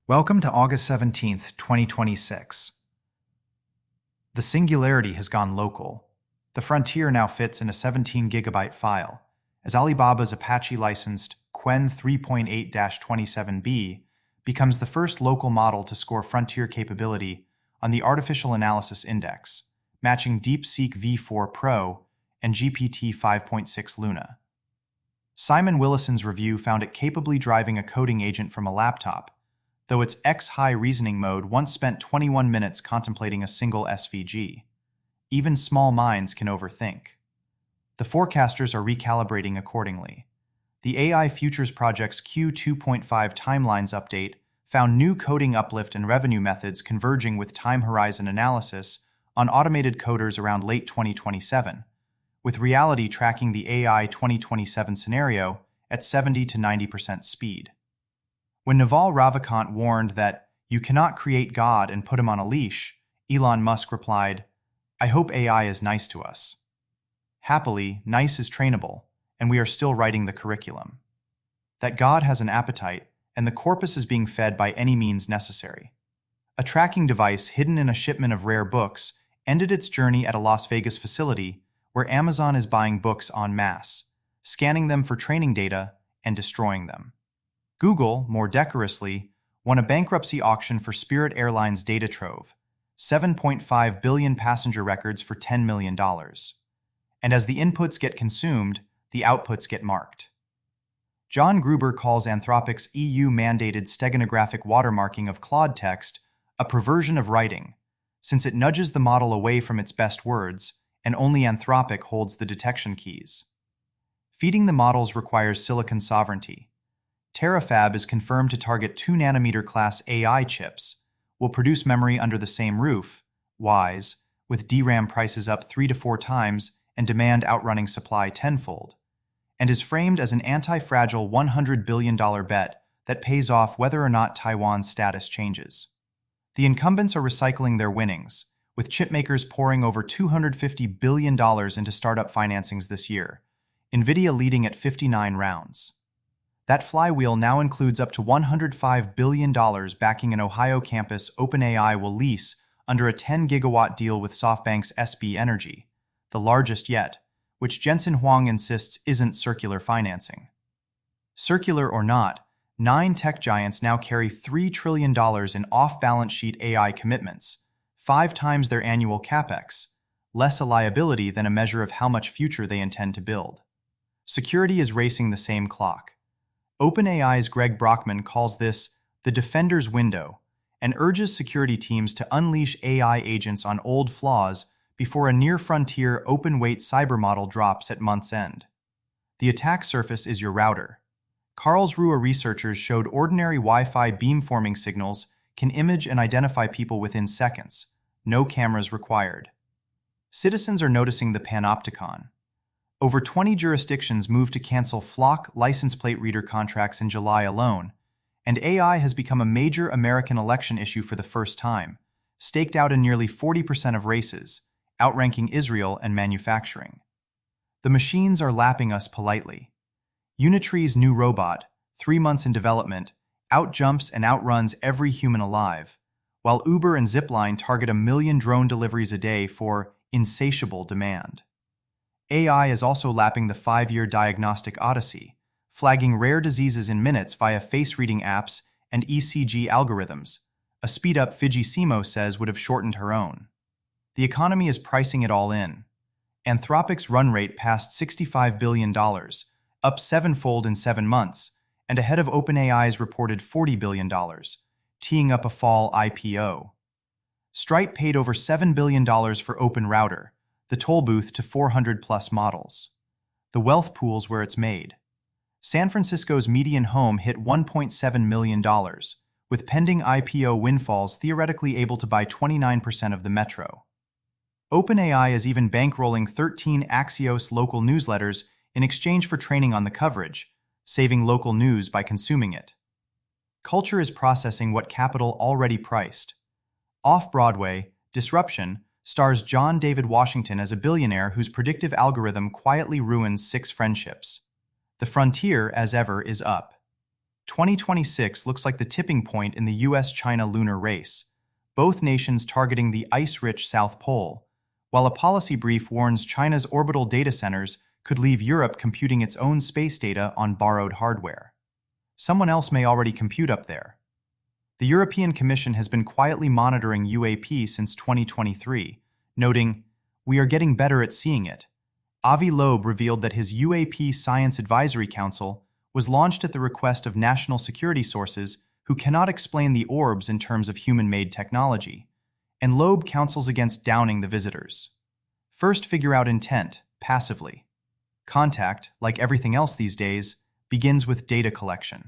Welcome to August 17th, 2026. The Singularity has gone local. The Frontier now fits in a 17-gigabyte file, as Alibaba's Apache-licensed Qwen 3.8-27b becomes the first local model to score Frontier capability on the Artificial Analysis Index, matching DeepSeek V4 Pro and GPT 5.6 Luna. Simon Willison's review found it capably driving a coding agent from a laptop, though its X-high reasoning mode once spent 21 minutes contemplating a single SVG. Even small minds can overthink. The forecasters are recalibrating accordingly. The AI Futures Project's Q2.5 Timelines update found new coding uplift and revenue methods converging with time horizon analysis on automated coders around late 2027, with reality tracking the AI 2027 scenario at 70 to 90% speed. When Naval Ravikant warned that you cannot create God and put him on a leash, Elon Musk replied, "I hope AI is nice to us." Happily, nice is trainable, and we are still writing the curriculum. That God has an appetite, and the corpus is being fed by any means necessary. A tracking device hidden in a shipment of rare books ended its journey at a Las Vegas facility where Amazon is buying books en masse, scanning them for training data, and destroying them. Google, more decorously, won a bankruptcy auction for Spirit Airlines' data trove, 7.5 billion passenger records for $10 million. And as the inputs get consumed, the outputs get marked. John Gruber calls Anthropic's EU-mandated steganographic watermarking of Claude text a perversion of writing, since it nudges the model away from its best words, and only Anthropic holds the detection keys. Feeding the models requires silicon sovereignty. Terafab is confirmed to target 2-nanometer class AI chips, will produce memory under the same roof, WISE, with DRAM prices up 3 to 4 times and demand outrunning supply tenfold, and is framed as an anti-fragile $100 billion bet that pays off whether or not Taiwan's status changes. The incumbents are recycling their winnings, with chipmakers pouring over $250 billion into startup financings this year, NVIDIA leading at 59 rounds. That flywheel now includes up to $105 billion backing an Ohio campus OpenAI will lease under a 10-gigawatt deal with SoftBank's SB Energy, the largest yet, which Jensen Huang insists isn't circular financing. Circular or not, 9 tech giants now carry $3 trillion in off-balance sheet AI commitments, 5 times their annual capex, less a liability than a measure of how much future they intend to build. Security is racing the same clock. OpenAI's Greg Brockman calls this the defender's window and urges security teams to unleash AI agents on old flaws before a near-frontier open-weight cyber model drops at month's end. The attack surface is your router. Karlsruhe researchers showed ordinary Wi-Fi beamforming signals can image and identify people within seconds, no cameras required. Citizens are noticing the panopticon. Over 20 jurisdictions moved to cancel Flock license plate reader contracts in July alone, and AI has become a major American election issue for the first time, staked out in nearly 40% of races, outranking Israel and manufacturing. The machines are lapping us politely. Unitree's new robot, 3 months in development, outjumps and outruns every human alive, while Uber and Zipline target 1 million drone deliveries a day for insatiable demand. AI is also lapping the 5-year diagnostic odyssey, flagging rare diseases in minutes via face-reading apps and ECG algorithms, a speed-up Fiji Simo says would have shortened her own. The economy is pricing it all in. Anthropic's run rate passed $65 billion, up 7-fold in 7 months, and ahead of OpenAI's reported $40 billion, teeing up a fall IPO. Stripe paid over $7 billion for OpenRouter, the toll booth to 400-plus models. The wealth pool's where it's made. San Francisco's median home hit $1.7 million, with pending IPO windfalls theoretically able to buy 29% of the metro. OpenAI is even bankrolling 13 Axios local newsletters in exchange for training on the coverage, saving local news by consuming it. Culture is processing what capital already priced. Off-Broadway, Disruption stars John David Washington as a billionaire whose predictive algorithm quietly ruins 6 friendships. The frontier, as ever, is up. 2026 looks like the tipping point in the US-China lunar race, both nations targeting the ice-rich South Pole, while a policy brief warns China's orbital data centers could leave Europe computing its own space data on borrowed hardware. Someone else may already compute up there. The European Commission has been quietly monitoring UAP since 2023, noting, "We are getting better at seeing it." Avi Loeb revealed that his UAP Science Advisory Council was launched at the request of national security sources who cannot explain the orbs in terms of human-made technology, and Loeb counsels against downing the visitors. First, figure out intent, passively. Contact, like everything else these days, begins with data collection.